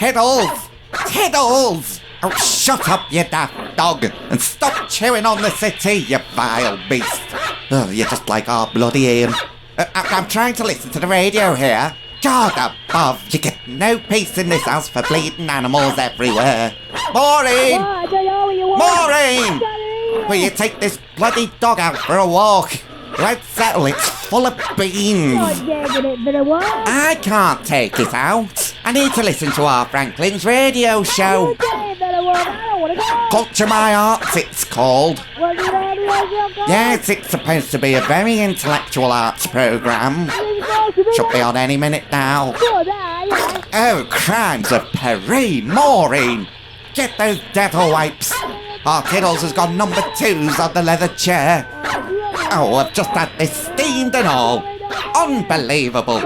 Tiddles! Tiddles! Oh, shut up, you daft dog, and stop chewing on the city, you vile beast. Oh, you're just like our bloody Ian. I'm trying to listen to the radio here. God above, you get no peace in this house for bleeding animals everywhere. Maureen! Maureen! Will you take this bloody dog out for a walk? Let's settle, it's full of beans. I can't take it out. I need to listen to our Franklin's radio show. Culture My Arts, it's called. Yes, it's supposed to be a very intellectual arts programme. Should be on any minute now. Oh, crimes of Perrine, Maureen! Get those dental wipes. Our Tiddles has got number 2s on the leather chair. Oh, I've just had this steamed and all. Unbelievable.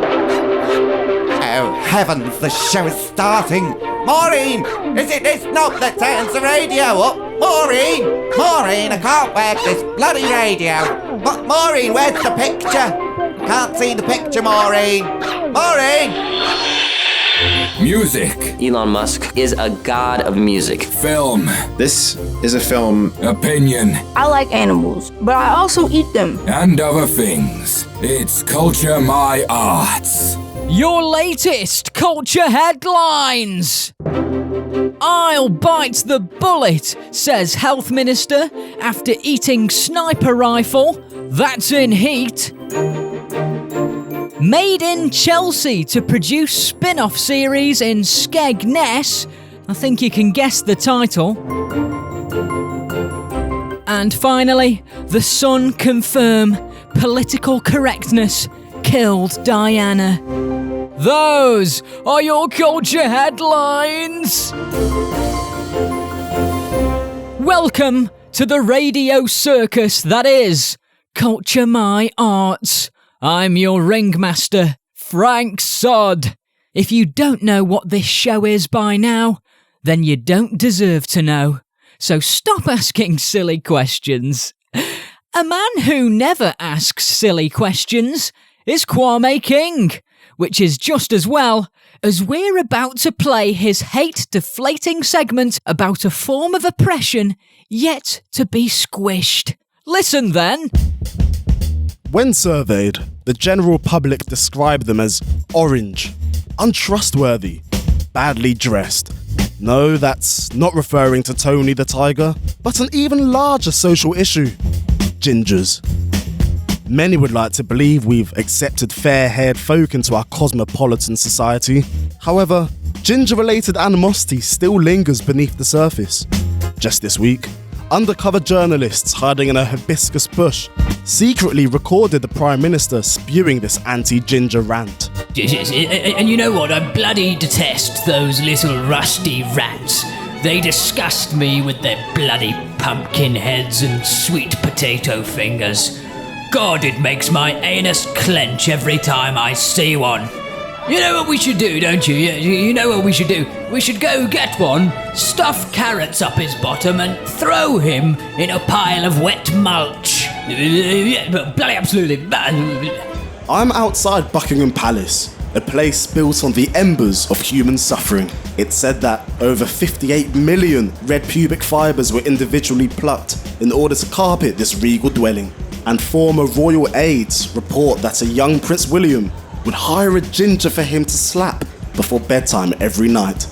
Oh, heavens, the show is starting. Maureen, is it this knob that turns the radio up? Maureen! Maureen, I can't work this bloody radio. Maureen, where's the picture? Can't see the picture, Maureen. Maureen! Music. Elon Musk is a god of music. Film. This is a film. Opinion. I like animals, but I also eat them. And other things. It's Culture My Arts. Your latest culture headlines. I'll bite the bullet, says Health Minister after eating sniper rifle. That's in heat. Made in Chelsea to produce spin-off series in Skegness. I think you can guess the title. And finally, The Sun confirm political correctness killed Diana. Those are your culture headlines. Welcome to the radio circus that is Culture My Arts. I'm your ringmaster, Frank Sod. If you don't know what this show is by now, then you don't deserve to know. So stop asking silly questions. A man who never asks silly questions is Kwame King, which is just as well, as we're about to play his hate-deflating segment about a form of oppression yet to be squished. Listen then. When surveyed, the general public described them as orange, untrustworthy, badly dressed. No, that's not referring to Tony the Tiger, but an even larger social issue: gingers. Many would like to believe we've accepted fair-haired folk into our cosmopolitan society. However, ginger-related animosity still lingers beneath the surface. Just this week, undercover journalists hiding in a hibiscus bush secretly recorded the Prime Minister spewing this anti-ginger rant. And you know what? I bloody detest those little rusty rats. They disgust me with their bloody pumpkin heads and sweet potato fingers. God, it makes my anus clench every time I see one. You know what we should do, don't you? You know what we should do? We should go get one, stuff carrots up his bottom and throw him in a pile of wet mulch. Bloody absolutely. I'm outside Buckingham Palace, a place built on the embers of human suffering. It's said that over 58 million red pubic fibres were individually plucked in order to carpet this regal dwelling. And former royal aides report that a young Prince William would hire a ginger for him to slap before bedtime every night.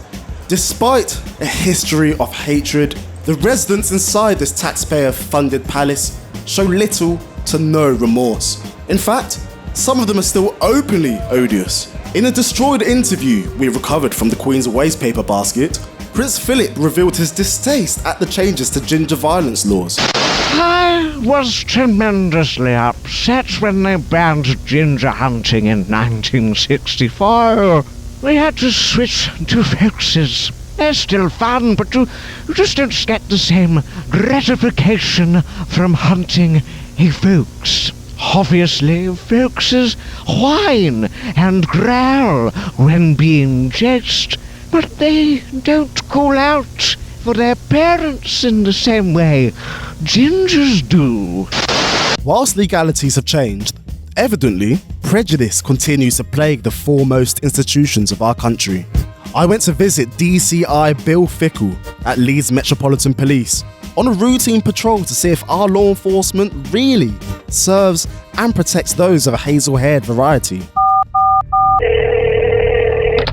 Despite a history of hatred, the residents inside this taxpayer-funded palace show little to no remorse. In fact, some of them are still openly odious. In a destroyed interview we recovered from the Queen's wastepaper basket, Prince Philip revealed his distaste at the changes to ginger violence laws. I was tremendously upset when they banned ginger hunting in 1964. We had to switch to foxes. They're still fun, but you just don't get the same gratification from hunting a fox. Obviously, foxes whine and growl when being chased, but they don't call out for their parents in the same way gingers do. Whilst legalities have changed, evidently, prejudice continues to plague the foremost institutions of our country. I went to visit DCI Bill Fickle at Leeds Metropolitan Police on a routine patrol to see if our law enforcement really serves and protects those of a hazel-haired variety.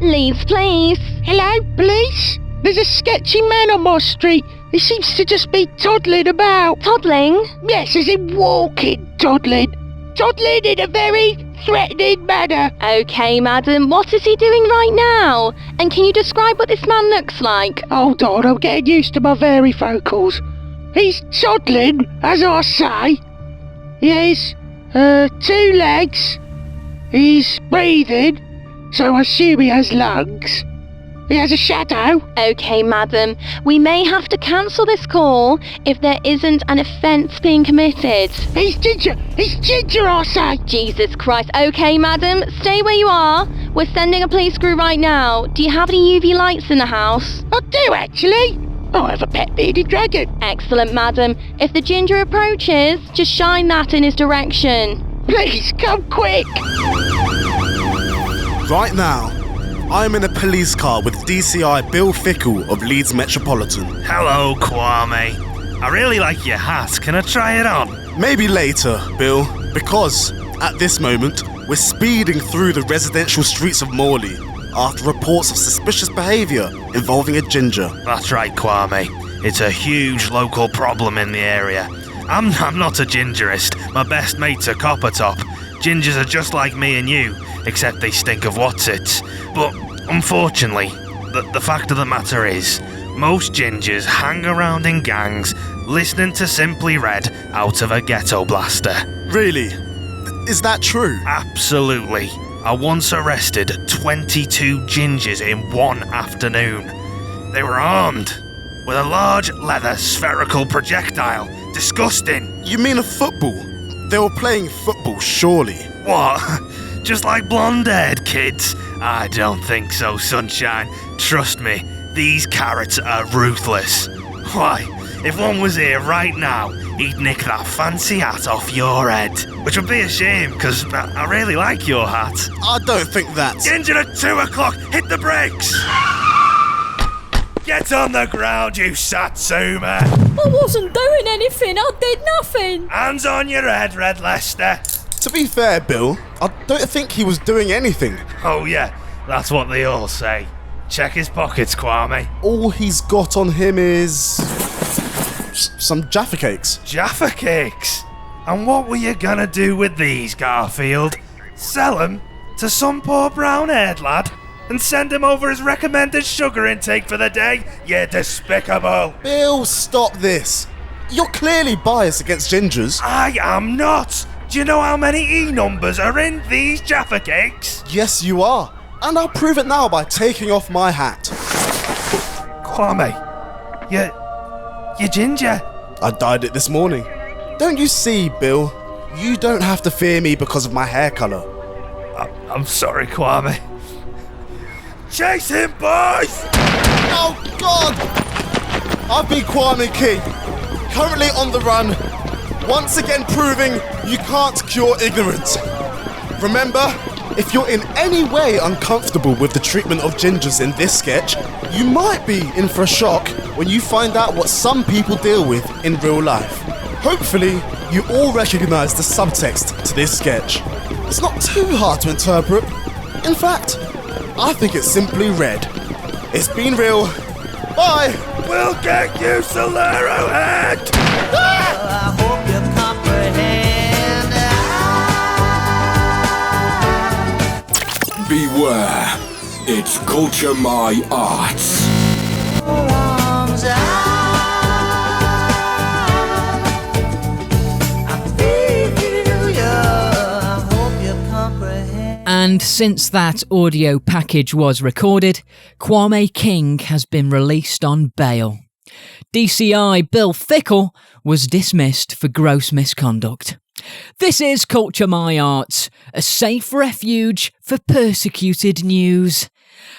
Leeds, please. Hello, police? There's a sketchy man on my street. He seems to just be toddling about. Toddling? Yes, as in walking, toddling. Toddling in a very threatening manner. Okay, madam, what is he doing right now? And can you describe what this man looks like? Hold on, I'm getting used to my varifocals. He's toddling, as I say. He has 2 legs. He's breathing, so I assume he has lungs. He has a shadow. Okay, madam, we may have to cancel this call if there isn't an offence being committed. He's ginger, I say. Jesus Christ. Okay, madam, stay where you are. We're sending a police crew right now. Do you have any UV lights in the house? I do, actually. I have a pet bearded dragon. Excellent, madam. If the ginger approaches, just shine that in his direction. Please, come quick. Right now, I'm in a police car with DCI Bill Fickle of Leeds Metropolitan. Hello, Kwame. I really like your hat. Can I try it on? Maybe later, Bill, because at this moment, we're speeding through the residential streets of Morley after reports of suspicious behaviour involving a ginger. That's right, Kwame. It's a huge local problem in the area. I'm not a gingerist. My best mate's a copper top. Gingers are just like me and you, except they stink of what's-its. But unfortunately, the fact of the matter is, most gingers hang around in gangs, listening to Simply Red out of a ghetto blaster. Really? Is that true? Absolutely. I once arrested 22 gingers in one afternoon. They were armed with a large leather spherical projectile. Disgusting. You mean a football? They were playing football, surely. What? Just like blonde-haired kids? I don't think so, sunshine. Trust me, these carrots are ruthless. Why, if one was here right now, he'd nick that fancy hat off your head. Which would be a shame, because I really like your hat. I don't think that... Ginger at 2 o'clock, hit the brakes! Get on the ground, you satsuma! I wasn't doing anything, I did nothing! Hands on your head, Red Leicester! To be fair, Bill, I don't think he was doing anything. Oh yeah, that's what they all say. Check his pockets, Kwame. All he's got on him is... some Jaffa cakes. Jaffa cakes? And what were you gonna do with these, Garfield? Sell them to some poor brown-haired lad? And send him over his recommended sugar intake for the day? You despicable! Bill, stop this. You're clearly biased against gingers. I am not! Do you know how many E numbers are in these Jaffa cakes? Yes, you are. And I'll prove it now by taking off my hat. Kwame, you're ginger. I dyed it this morning. Don't you see, Bill? You don't have to fear me because of my hair colour. I'm sorry, Kwame. Chase him, boys! Oh, God! I've been Kwame King, currently on the run, once again proving you can't cure ignorance. Remember, if you're in any way uncomfortable with the treatment of gingers in this sketch, you might be in for a shock when you find out what some people deal with in real life. Hopefully, you all recognise the subtext to this sketch. It's not too hard to interpret. In fact, I think it's simply red. It's been real. Bye! We'll get you, Solero Head! I hope you comprehend. Beware, it's Culture My Arts. And since that audio package was recorded, Kwame King has been released on bail. DCI Bill Fickle was dismissed for gross misconduct. This is Culture My Arts, a safe refuge for persecuted news.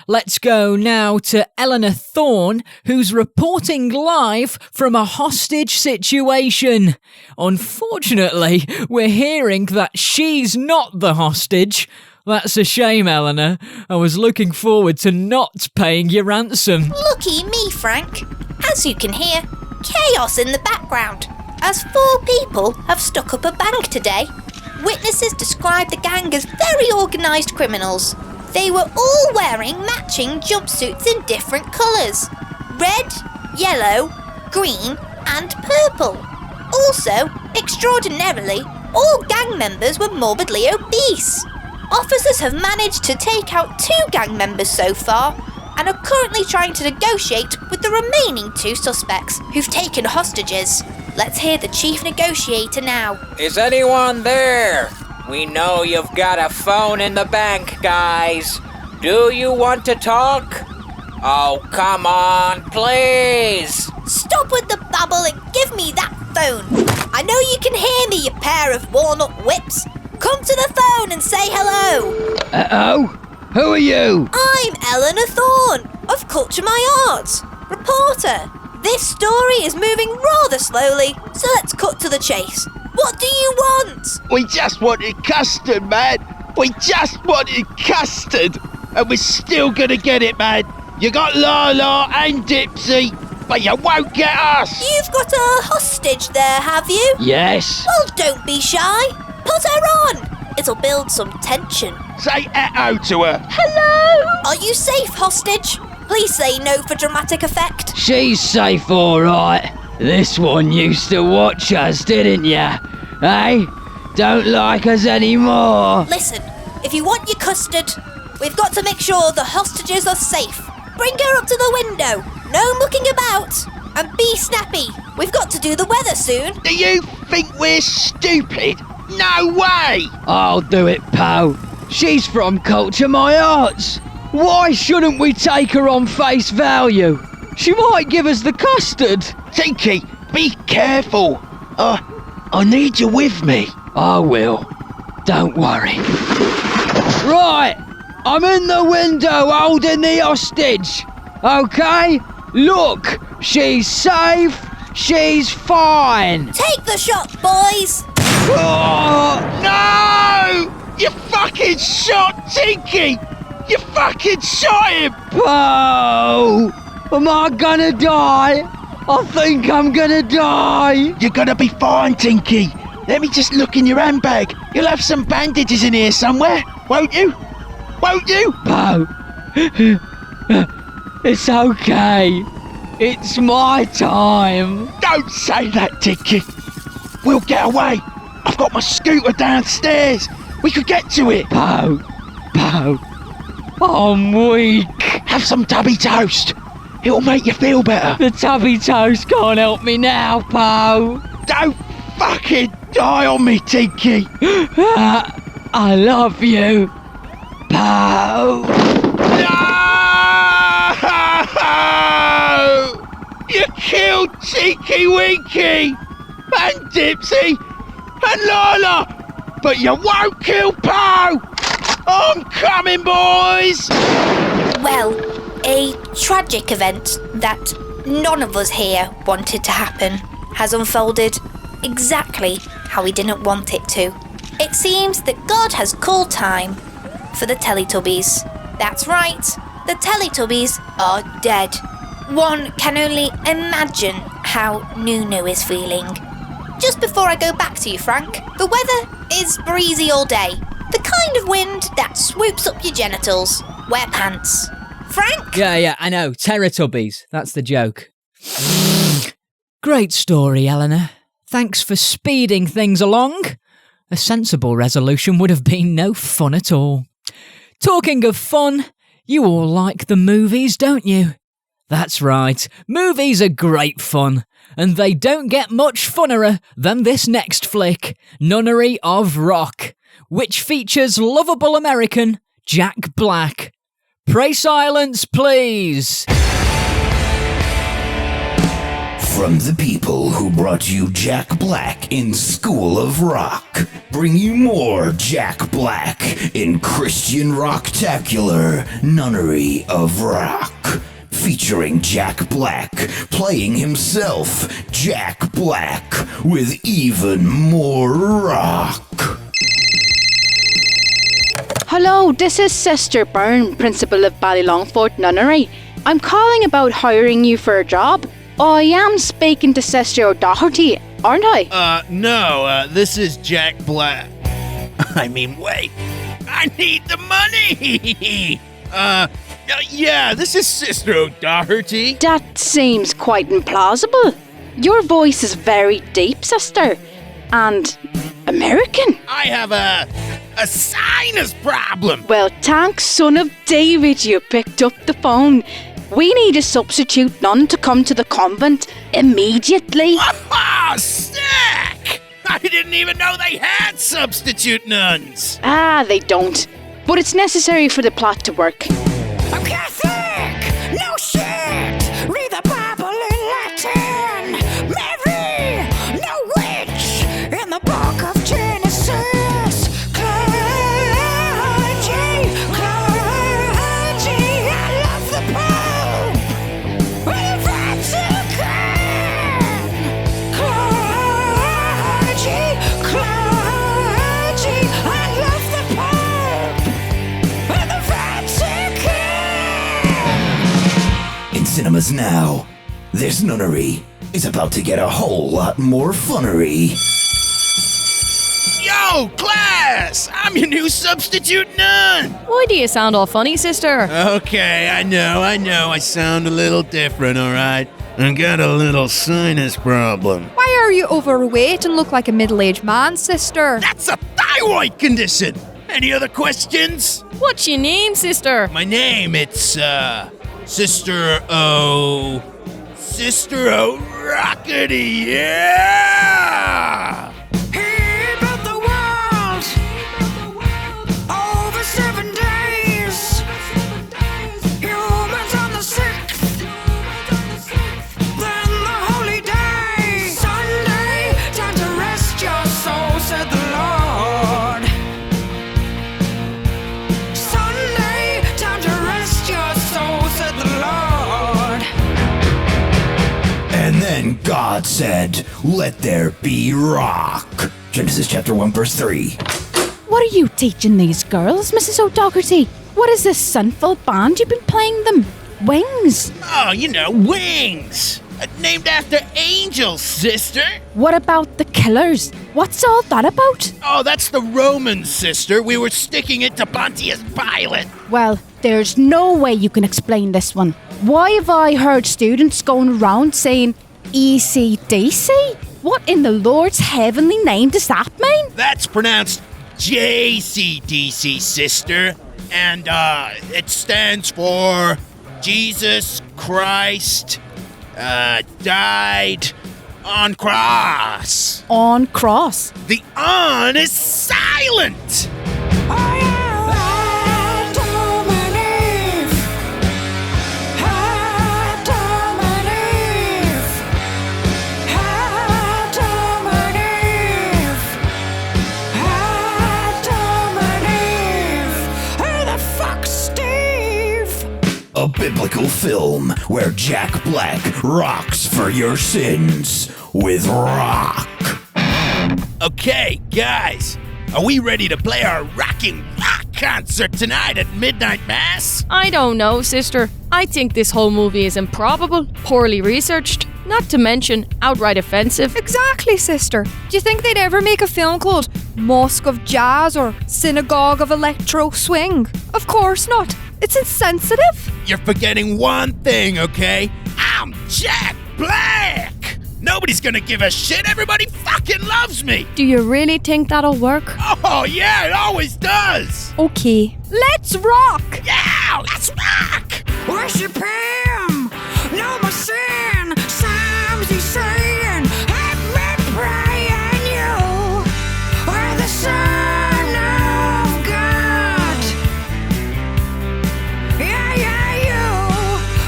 Let's go now to Eleanor Thorne, who's reporting live from a hostage situation. Unfortunately, we're hearing that she's not the hostage. That's a shame, Eleanor. I was looking forward to not paying your ransom. Looky me, Frank. As you can hear, chaos in the background, as 4 people have stuck up a bank today. Witnesses describe the gang as very organised criminals. They were all wearing matching jumpsuits in different colours. Red, yellow, green and purple. Also, extraordinarily, all gang members were morbidly obese. Officers have managed to take out 2 gang members so far and are currently trying to negotiate with the remaining 2 suspects who've taken hostages. Let's hear the chief negotiator now. Is anyone there? We know you've got a phone in the bank, guys. Do you want to talk? Oh, come on, please. Stop with the babble and give me that phone. I know you can hear me, you pair of worn-up whips. Come to the phone and say hello. Uh-oh. Who are you? I'm Eleanor Thorne of Culture My Arts, reporter. This story is moving rather slowly, so let's cut to the chase. What do you want? We just wanted custard, man. We just wanted custard. And we're still gonna get it, man. You got Lala and Dipsy, but you won't get us. You've got a hostage there, have you? Yes. Well, don't be shy. Put her on. It'll build some tension. Say uh-oh to her. Hello? Are you safe, hostage? Please say no for dramatic effect. She's safe, all right. This one used to watch us, didn't ya? Eh? Don't like us anymore. Listen, if you want your custard, we've got to make sure the hostages are safe. Bring her up to the window. No mucking about. And be snappy. We've got to do the weather soon. Do you think we're stupid? No way! I'll do it, pal. She's from Culture My Arts. Why shouldn't we take her on face value? She might give us the custard. Tinky, be careful. I need you with me. I will. Don't worry. Right, I'm in the window holding the hostage. Okay? Look, she's safe. She's fine. Take the shot, boys. Oh, no! You fucking shot Tinky! You fucking shot him! Whoa! Am I gonna die? I think I'm gonna die! You're gonna be fine, Tinky. Let me just look in your handbag. You'll have some bandages in here somewhere, won't you? Won't you? No. It's okay. It's my time. Don't say that, Tinky. We'll get away. I've got my scooter downstairs. We could get to it. Poe. I'm weak. Have some tubby toast. It'll make you feel better. The tubby toast can't help me now, Poe. Don't fucking die on me, Tinky. I love you, Poe. No! You killed Tinky Winky and Dipsy and Lala, but you won't kill Poe! I'm coming, boys! Well, a tragic event that none of us here wanted to happen has unfolded exactly how we didn't want it to. It seems that God has called time for the Teletubbies. That's right, the Teletubbies are dead. One can only imagine how Nunu is feeling. Just before I go back to you, Frank, the weather is breezy all day. The kind of wind that swoops up your genitals. Wear pants. Frank? Yeah, I know. Teletubbies. That's the joke. Great story, Eleanor. Thanks for speeding things along. A sensible resolution would have been no fun at all. Talking of fun, you all like the movies, don't you? That's right. Movies are great fun. And they don't get much funnerer than this next flick, Nunnery of Rock, which features lovable American Jack Black. Pray silence, please. From the people who brought you Jack Black in School of Rock, bring you more Jack Black in Christian Rocktacular Nunnery of Rock. Featuring Jack Black playing himself, Jack Black, with even more rock. Hello, this is Sister Byrne, Principal of Ballylongford Nunnery. I'm calling about hiring you for a job. I am speaking to Sister O'Doherty, aren't I? No, this is Jack Black. I mean, wait. I need the money! Yeah, this is Sister O'Doherty. That seems quite implausible. Your voice is very deep, sister. And American. I have a sinus problem. Well, thanks, son of David, you picked up the phone. We need a substitute nun to come to the convent immediately. Oh, sick! I didn't even know they had substitute nuns. Ah, they don't. But it's necessary for the plot to work. I'm Catholic! No shit! Read the Bible in Latin! Mary! No witch! In the book of Genesis! Clergy! Clergy! I love the Pope! With the Vatican! Clergy! Clergy! I love the Pope! With the Vatican! In cinemas now, this nunnery is about to get a whole lot more funnery. Yo, class! I'm your new substitute nun! Why do you sound all funny, sister? Okay, I know. I sound a little different, alright? I got a little sinus problem. Why are you overweight and look like a middle-aged man, sister? That's a thyroid condition! Any other questions? What's your name, sister? My name, it's, Sister Rockety, yeah! He built the world over 7 days. Humans on the 6th. Then the holy day. Sunday, time to rest your soul, said the Lord. Sunday, time to rest your soul, said the Lord. And then God said, "Let there be rock." Genesis chapter 1 verse 3. What are you teaching these girls, Mrs. O'Doherty? What is this sinful band you've been playing them? Wings? Oh, wings! Named after angels, sister! What about the killers? What's all that about? Oh, that's the Romans, sister. We were sticking it to Pontius Pilate. Well, there's no way you can explain this one. Why have I heard students going around saying ECDC? What in the Lord's heavenly name does that mean? That's pronounced JCDC, sister. And, it stands for Jesus Christ, died on cross. On cross? The on is silent! A biblical film where Jack Black rocks for your sins with rock. Okay, guys, are we ready to play our rocking rock concert tonight at midnight mass? I don't know, sister. I think this whole movie is improbable, poorly researched, not to mention outright offensive. Exactly, sister. Do you think they'd ever make a film called Mosque of Jazz or Synagogue of Electro Swing? Of course not. It's insensitive. You're forgetting one thing, okay? I'm Jack Black! Nobody's gonna give a shit. Everybody fucking loves me. Do you really think that'll work? Oh, yeah, it always does. Okay. Let's rock. Yeah, let's rock. Worship him. No more sin. Psalms he's saying. I've been praying you are the Son of God. Yeah, you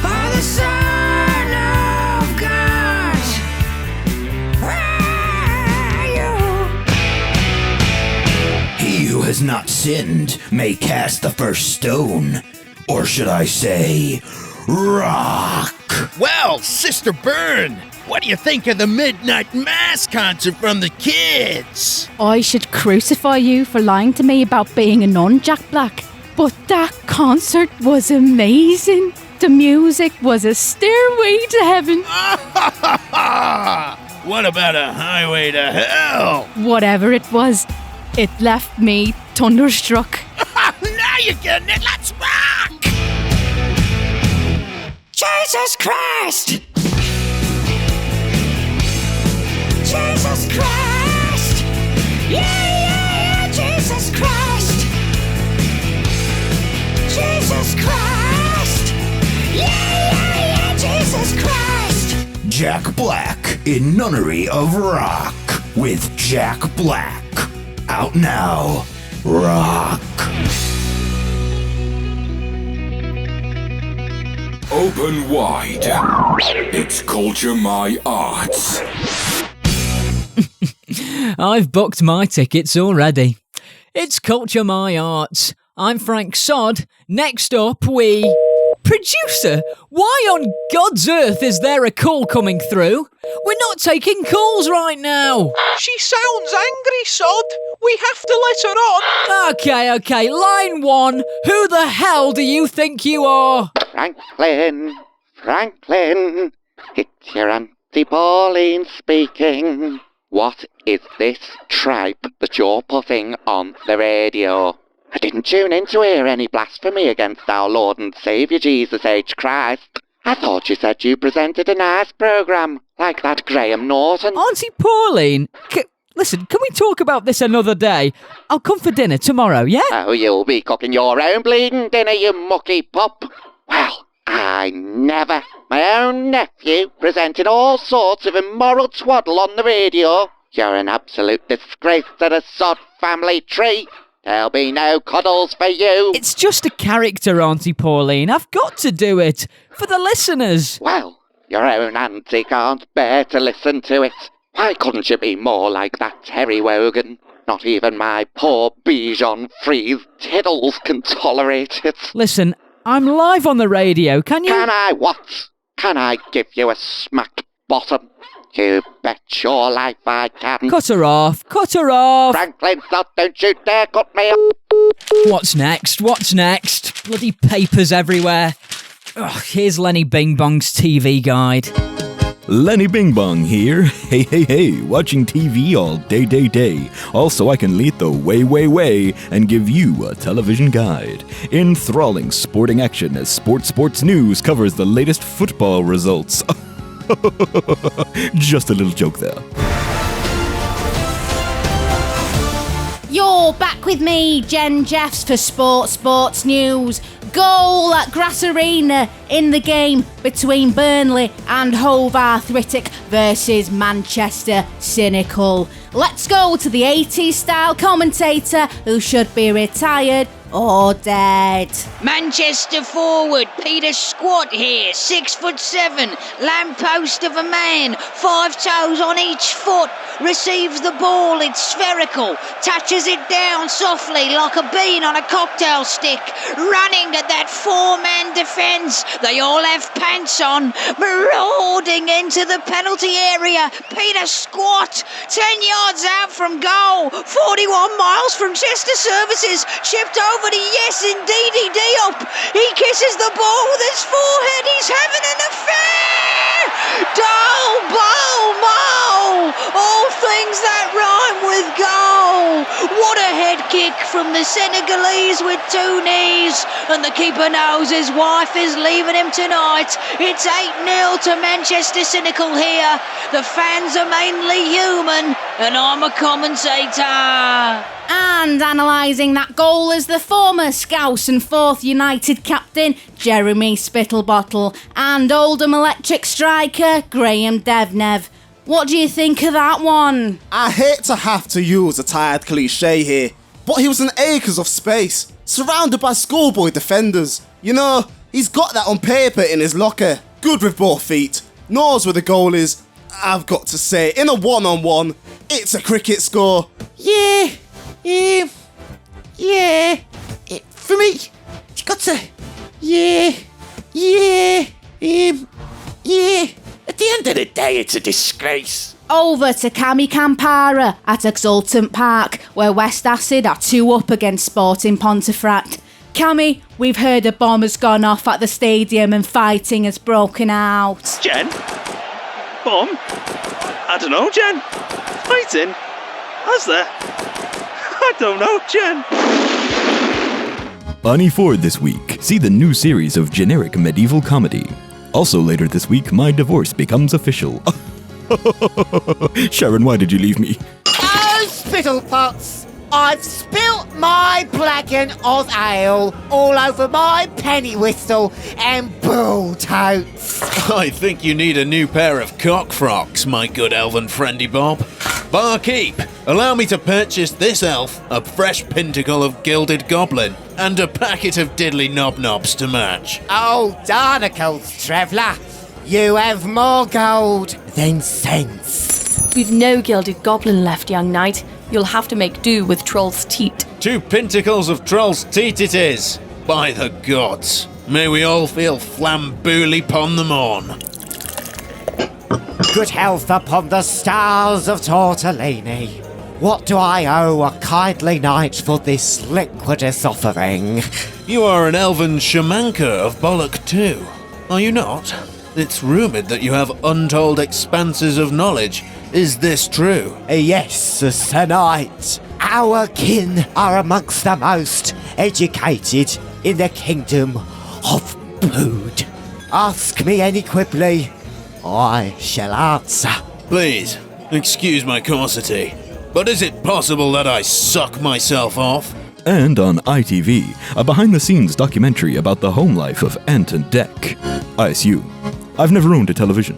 are the Son of God. He who has not sinned may cast the first stone. Or should I say, rock? Well, Sister Byrne, What do you think of the Midnight Mass concert from the kids? I should crucify you for lying to me about being a nun, Jack Black. But that concert was amazing. The music was a stairway to heaven. What about a highway to hell? Whatever it was, it left me thunderstruck. Now you're getting it. Let's rock! Jesus Christ! Jesus Christ! Yeah, Jesus Christ! Jesus Christ! Yeah, Jesus Christ! Jack Black in Nunnery of Rock with Jack Black. Out now. Rock. Open wide. It's Culture My Arts. I've booked my tickets already. It's Culture My Arts. I'm Frank Sod. Next up, we... Producer, why on God's earth is there a call coming through? We're not taking calls right now. She sounds angry, Sod. We have to let her on. Okay. Line 1. Who the hell do you think you are? Franklin, it's your Auntie Pauline speaking. What is this tripe that you're putting on the radio? I didn't tune in to hear any blasphemy against our Lord and Saviour Jesus H. Christ. I thought you said you presented a nice programme, like that Graham Norton. Auntie Pauline, listen, can we talk about this another day? I'll come for dinner tomorrow, yeah? Oh, you'll be cooking your own bleeding dinner, you mucky pup. Well, I never. My own nephew presented all sorts of immoral twaddle on the radio. You're an absolute disgrace to the Sod family tree. There'll be no cuddles for you. It's just a character, Auntie Pauline. I've got to do it. For the listeners. Well, your own auntie can't bear to listen to it. Why couldn't you be more like that Terry Wogan? Not even my poor Bichon Frise Tiddles can tolerate it. Listen, I'm live on the radio. Can you... Can I what? Can I give you a smack bottom? You bet your life I can. Cut her off. Franklin, don't you dare cut me off. What's next? Bloody papers everywhere. Ugh, here's Lenny Bing-Bong's TV guide. Lenny Bing-Bong here. Hey, watching TV all day. Also, I can lead the way and give you a television guide. Enthralling sporting action as Sports News covers the latest football results. Just a little joke there. You're back with me, Jen Jeffs, for Sports News. Goal at Grass Arena in the game between Burnley and Hove Arthritic versus Manchester Cynical. Let's go to the 80s style commentator who should be retired or dead. Manchester forward Peter Squat here, 6'7", lamppost of a man, 5 toes on each foot, receives the ball, it's spherical, touches it down softly like a bean on a cocktail stick, running at that 4-man defence. They all have pants on, marauding into the penalty area. Peter Squat, 10 yards out from goal, 41 miles from Chester Services, chipped over to yes indeedy Diop. He kisses the ball with his forehead. He's having an affair. Dole, bow, mow. All things that rhyme with goal. What a head kick from the Senegalese with 2 knees. And the keeper knows his wife is leaving him tonight. It's 8-0 to Manchester Cynical here. The fans are mainly human, and I'm a commentator. And analysing that goal is the former Scouse and 4th United captain, Jeremy Spittlebottle, and Oldham Electric striker, Graham Devnev. What do you think of that one? I hate to have to use a tired cliche here, but he was in acres of space, surrounded by schoolboy defenders. You know, he's got that on paper in his locker. Good with both feet, knows where the goal is. I've got to say, in a one-on-one, it's a cricket score. Yeah. For me, it's got to. Yeah. At the end of the day, say it's a disgrace. Over to Cami Campara at Exultant Park, where West Acid are 2-up against Sporting Pontefract. Cami, we've heard a bomb has gone off at the stadium and fighting has broken out. Jen? Bomb? I don't know, Jen. Fighting? Has there? I don't know, Jen. On E4 this week, see the new series of generic medieval comedy. Also later this week, my divorce becomes official. Sharon, why did you leave me? Oh, Spittlepots! I've spilt my Blacken Oz Ale all over my penny whistle and bull totes. I think you need a new pair of cock frocks, my good elven friendy Bob. Barkeep, allow me to purchase this elf a fresh pinnacle of gilded goblin and a packet of diddly knob-knobs to match. Oh, Darnacles, Traveller, you have more gold than sense. We've no gilded goblin left, young knight. You'll have to make do with Troll's teat. 2 pinnacles of Troll's teat it is. By the gods, may we all feel flambouli pon the morn. Good health upon the stars of Tortellini. What do I owe a kindly knight for this liquidous offering? You are an elven shamanka of Bollock too, are you not? It's rumoured that you have untold expanses of knowledge. Is this true? Yes, Sir Knight. Our kin are amongst the most educated in the kingdom of Bood. Ask me any quibbly, I shall answer. Please, excuse my coarsity, but is it possible that I suck myself off? And on ITV, a behind-the-scenes documentary about the home life of Ant and Dec. I assume. I've never owned a television.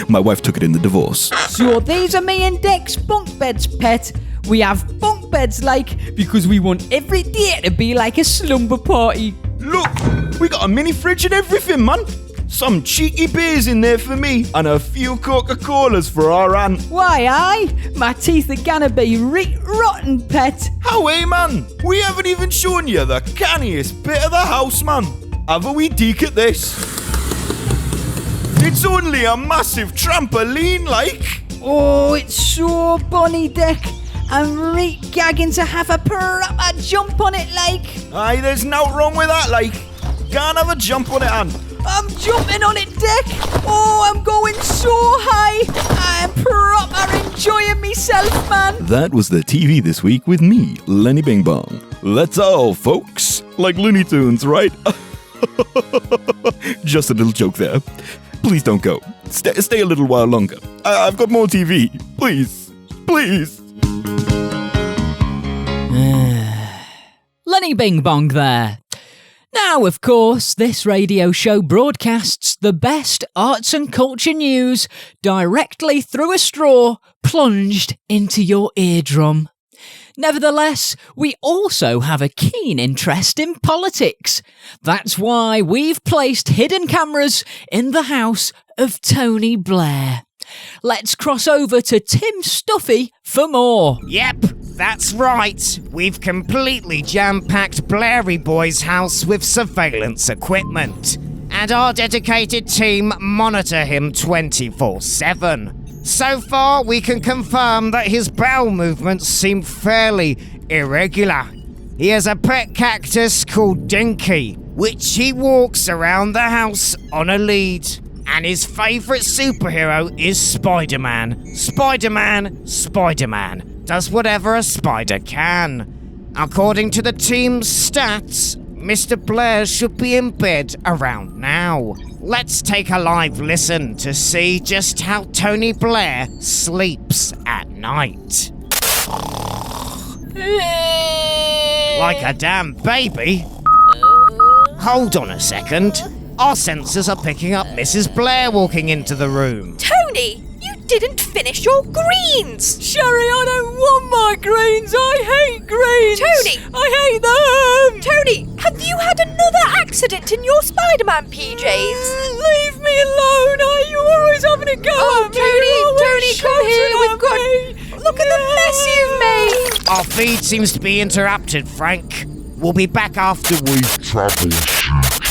My wife took it in the divorce. So these are me and Dec's bunk beds, pet. We have bunk beds because we want every day to be like a slumber party. Look, we got a mini fridge and everything, man. Some cheeky beers in there for me and a few Coca-Colas for our aunt. Why, aye? My teeth are gonna be rotten, pet. How, man? We haven't even shown you the canniest bit of the house, man. Have a wee deek at this. It's only a massive trampoline, like. Oh, it's so bonny, Dec. I'm right gagging to have a proper jump on it, like. Aye, there's no wrong with that, like. Can't have a jump on it, Anne. I'm jumping on it, Dec. Oh, I'm going so high. I'm proper enjoying myself, man. That was the TV this week with me, Lenny Bing-Bong. That's all, folks. Like Looney Tunes, right? Just a little joke there. Please don't go. Stay a little while longer. I've got more TV. Please. Please. Lenny Bing-Bong there. Now, of course, this radio show broadcasts the best arts and culture news directly through a straw plunged into your eardrum. Nevertheless, we also have a keen interest in politics. That's why we've placed hidden cameras in the house of Tony Blair. Let's cross over to Tim Stuffy for more. Yep, that's right. We've completely jam-packed Blairy Boy's house with surveillance equipment. And our dedicated team monitor him 24/7. So far, we can confirm that his bowel movements seem fairly irregular. He has a pet cactus called Dinky, which he walks around the house on a lead. And his favourite superhero is Spider-Man. Spider-Man does whatever a spider can. According to the team's stats, Mr. Blair should be in bed around now. Let's take a live listen to see just how Tony Blair sleeps at night. Like a damn baby. Hold on a second. Our sensors are picking up Mrs. Blair walking into the room. Tony, you didn't finish your greens! Sherry, I don't want my greens! I hate greens! Tony! I hate them! Tony, have you had another accident in your Spider-Man PJs? Leave me alone! You're always having a go at me! Tony, come here! We've got... Look at the mess you've made! Our feed seems to be interrupted, Frank. We'll be back after we've troubleshooted.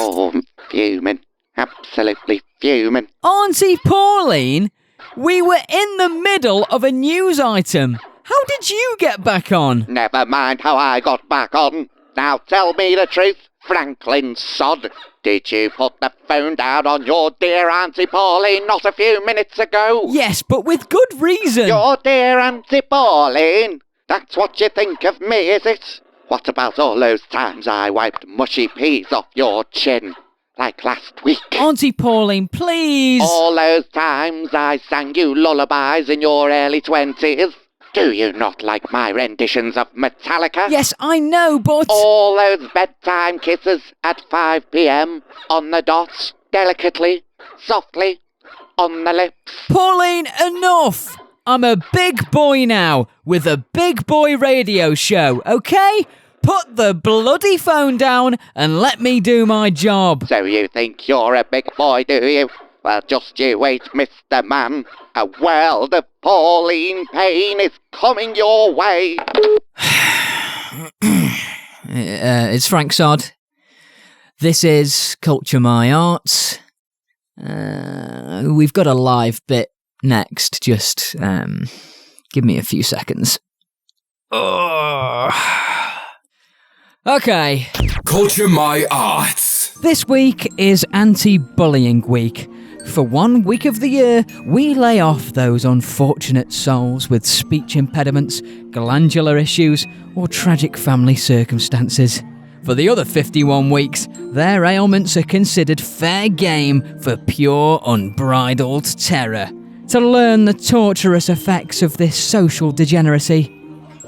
Oh, fuming. Absolutely fuming. Auntie Pauline, we were in the middle of a news item. How did you get back on? Never mind how I got back on. Now tell me the truth, Franklin Sod. Did you put the phone down on your dear Auntie Pauline not a few minutes ago? Yes, but with good reason. Your dear Auntie Pauline? That's what you think of me, is it? What about all those times I wiped mushy peas off your chin? Like last week. Auntie Pauline, please. All those times I sang you lullabies in your early 20s. Do you not like my renditions of Metallica? Yes, I know, but... All those bedtime kisses at 5 p.m. on the dot, delicately, softly, on the lips. Pauline, enough! I'm a big boy now, with a big boy radio show, okay? Put the bloody phone down and let me do my job. So you think you're a big boy, do you? Well, just you wait, Mr. Man. A world of Pauline pain is coming your way. It's Frank Sod. This is Culture My Arts. We've got a live bit next. Just give me a few seconds. Okay. Culture My Arts. This week is Anti-Bullying Week. For 1 week of the year, we lay off those unfortunate souls with speech impediments, glandular issues, or tragic family circumstances. For the other 51 weeks, their ailments are considered fair game for pure, unbridled terror. To learn the torturous effects of this social degeneracy,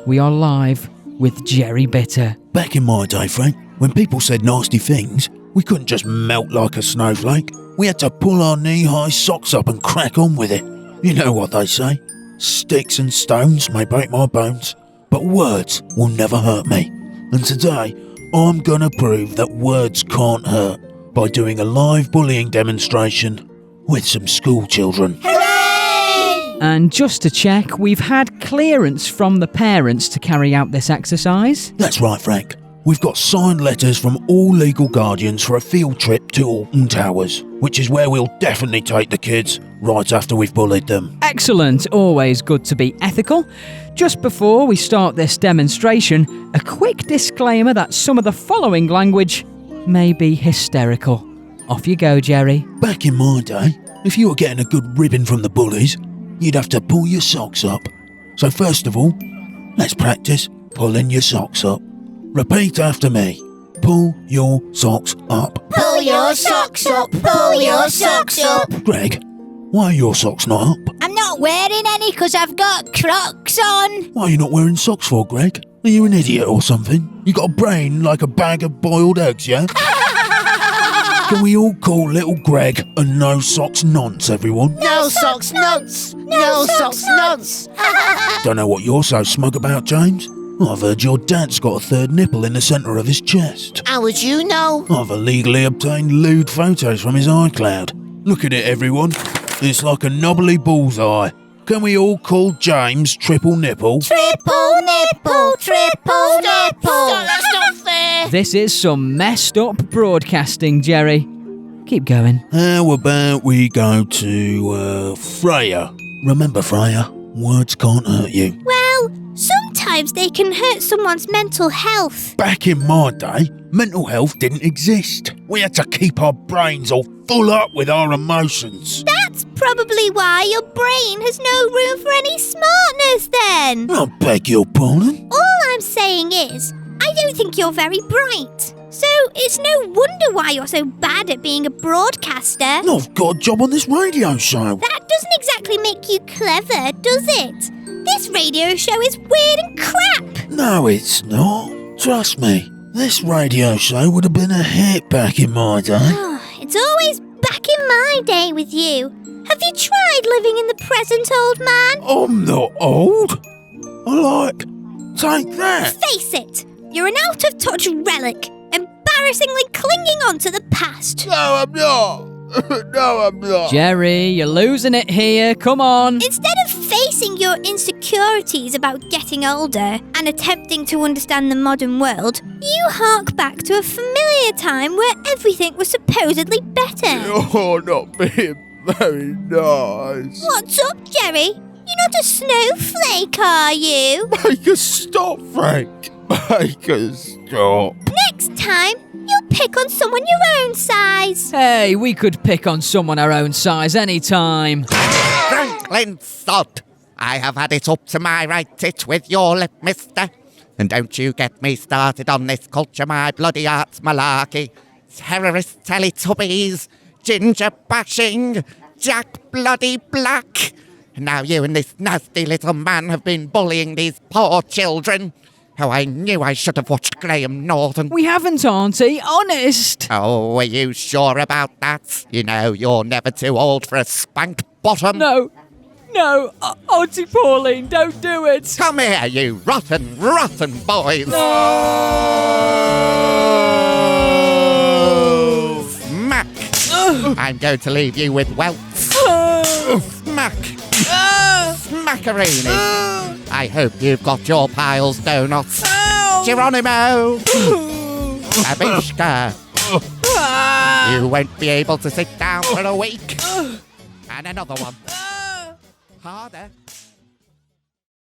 we are live with Jerry Bitter. Back in my day, Frank, when people said nasty things, we couldn't just melt like a snowflake. We had to pull our knee-high socks up and crack on with it. You know what they say, sticks and stones may break my bones, but words will never hurt me. And today, I'm gonna prove that words can't hurt by doing a live bullying demonstration with some school children. Hooray! And just to check, we've had clearance from the parents to carry out this exercise. That's right, Frank. We've got signed letters from all legal guardians for a field trip to Alton Towers, which is where we'll definitely take the kids right after we've bullied them. Excellent, always good to be ethical. Just before we start this demonstration, a quick disclaimer that some of the following language may be hysterical. Off you go, Jerry. Back in my day, if you were getting a good ribbon from the bullies, you'd have to pull your socks up. So first of all, let's practice pulling your socks up. Repeat after me. Pull your socks up. Pull your socks up, pull your socks up. Greg, why are your socks not up? I'm not wearing any because I've got Crocs on. Why are you not wearing socks for, Greg? Are you an idiot or something? You got a brain like a bag of boiled eggs, yeah? Can we all call little Greg a no socks nonce, everyone? No socks nonce. No socks nonce. Don't know what you're so smug about, James. I've heard your dad's got a third nipple in the centre of his chest. How would you know? I've illegally obtained lewd photos from his iCloud. Look at it, everyone. It's like a knobbly bullseye. Can we all call James Triple Nipple? Triple nipple, triple nipple. Stop, that's not fair. This is some messed up broadcasting, Jerry. Keep going. How about we go to Freya? Remember, Freya, words can't hurt you. Well, sometimes they can hurt someone's mental health. Back in my day, mental health didn't exist. We had to keep our brains all full up with our emotions. That's probably why your brain has no room for any smartness then. I beg your pardon? All I'm saying is, I don't think you're very bright. So it's no wonder why you're so bad at being a broadcaster. I've got a job on this radio show. That doesn't exactly make you clever, does it? This radio show is weird and crap. No, it's not. Trust me, this radio show would have been a hit back in my day. It's always back in my day with you. Have you tried living in the present, old man? I'm not old. Take that. Face it, you're an out-of-touch relic, embarrassingly clinging on to the past. No, I'm not. No, I'm not. Jerry, you're losing it here. Come on. Instead of Facing your insecurities about getting older and attempting to understand the modern world, you hark back to a familiar time where everything was supposedly better. You're not being very nice. What's up, Jerry? You're not a snowflake, are you? Make us stop, Frank. Make us stop. Next time, you'll pick on someone your own size. Hey, we could pick on someone our own size anytime. Franklin Sod, I have had it up to my right tit with your lip, mister. And don't you get me started on this culture my bloody arts malarkey. Terrorist Teletubbies, ginger bashing, Jack Bloody Black. And now you and this nasty little man have been bullying these poor children. Oh, I knew I should have watched Graham Norton. We haven't, Auntie, honest. Oh, are you sure about that? You know, you're never too old for a spanked bottom. No, Auntie Pauline, don't do it. Come here, you rotten boys. No! Smack. I'm going to leave you with welts. Smack. Smackarini. I hope you've got your piles donuts. Geronimo. Abishka. You won't be able to sit down for a week. And another one. Harder.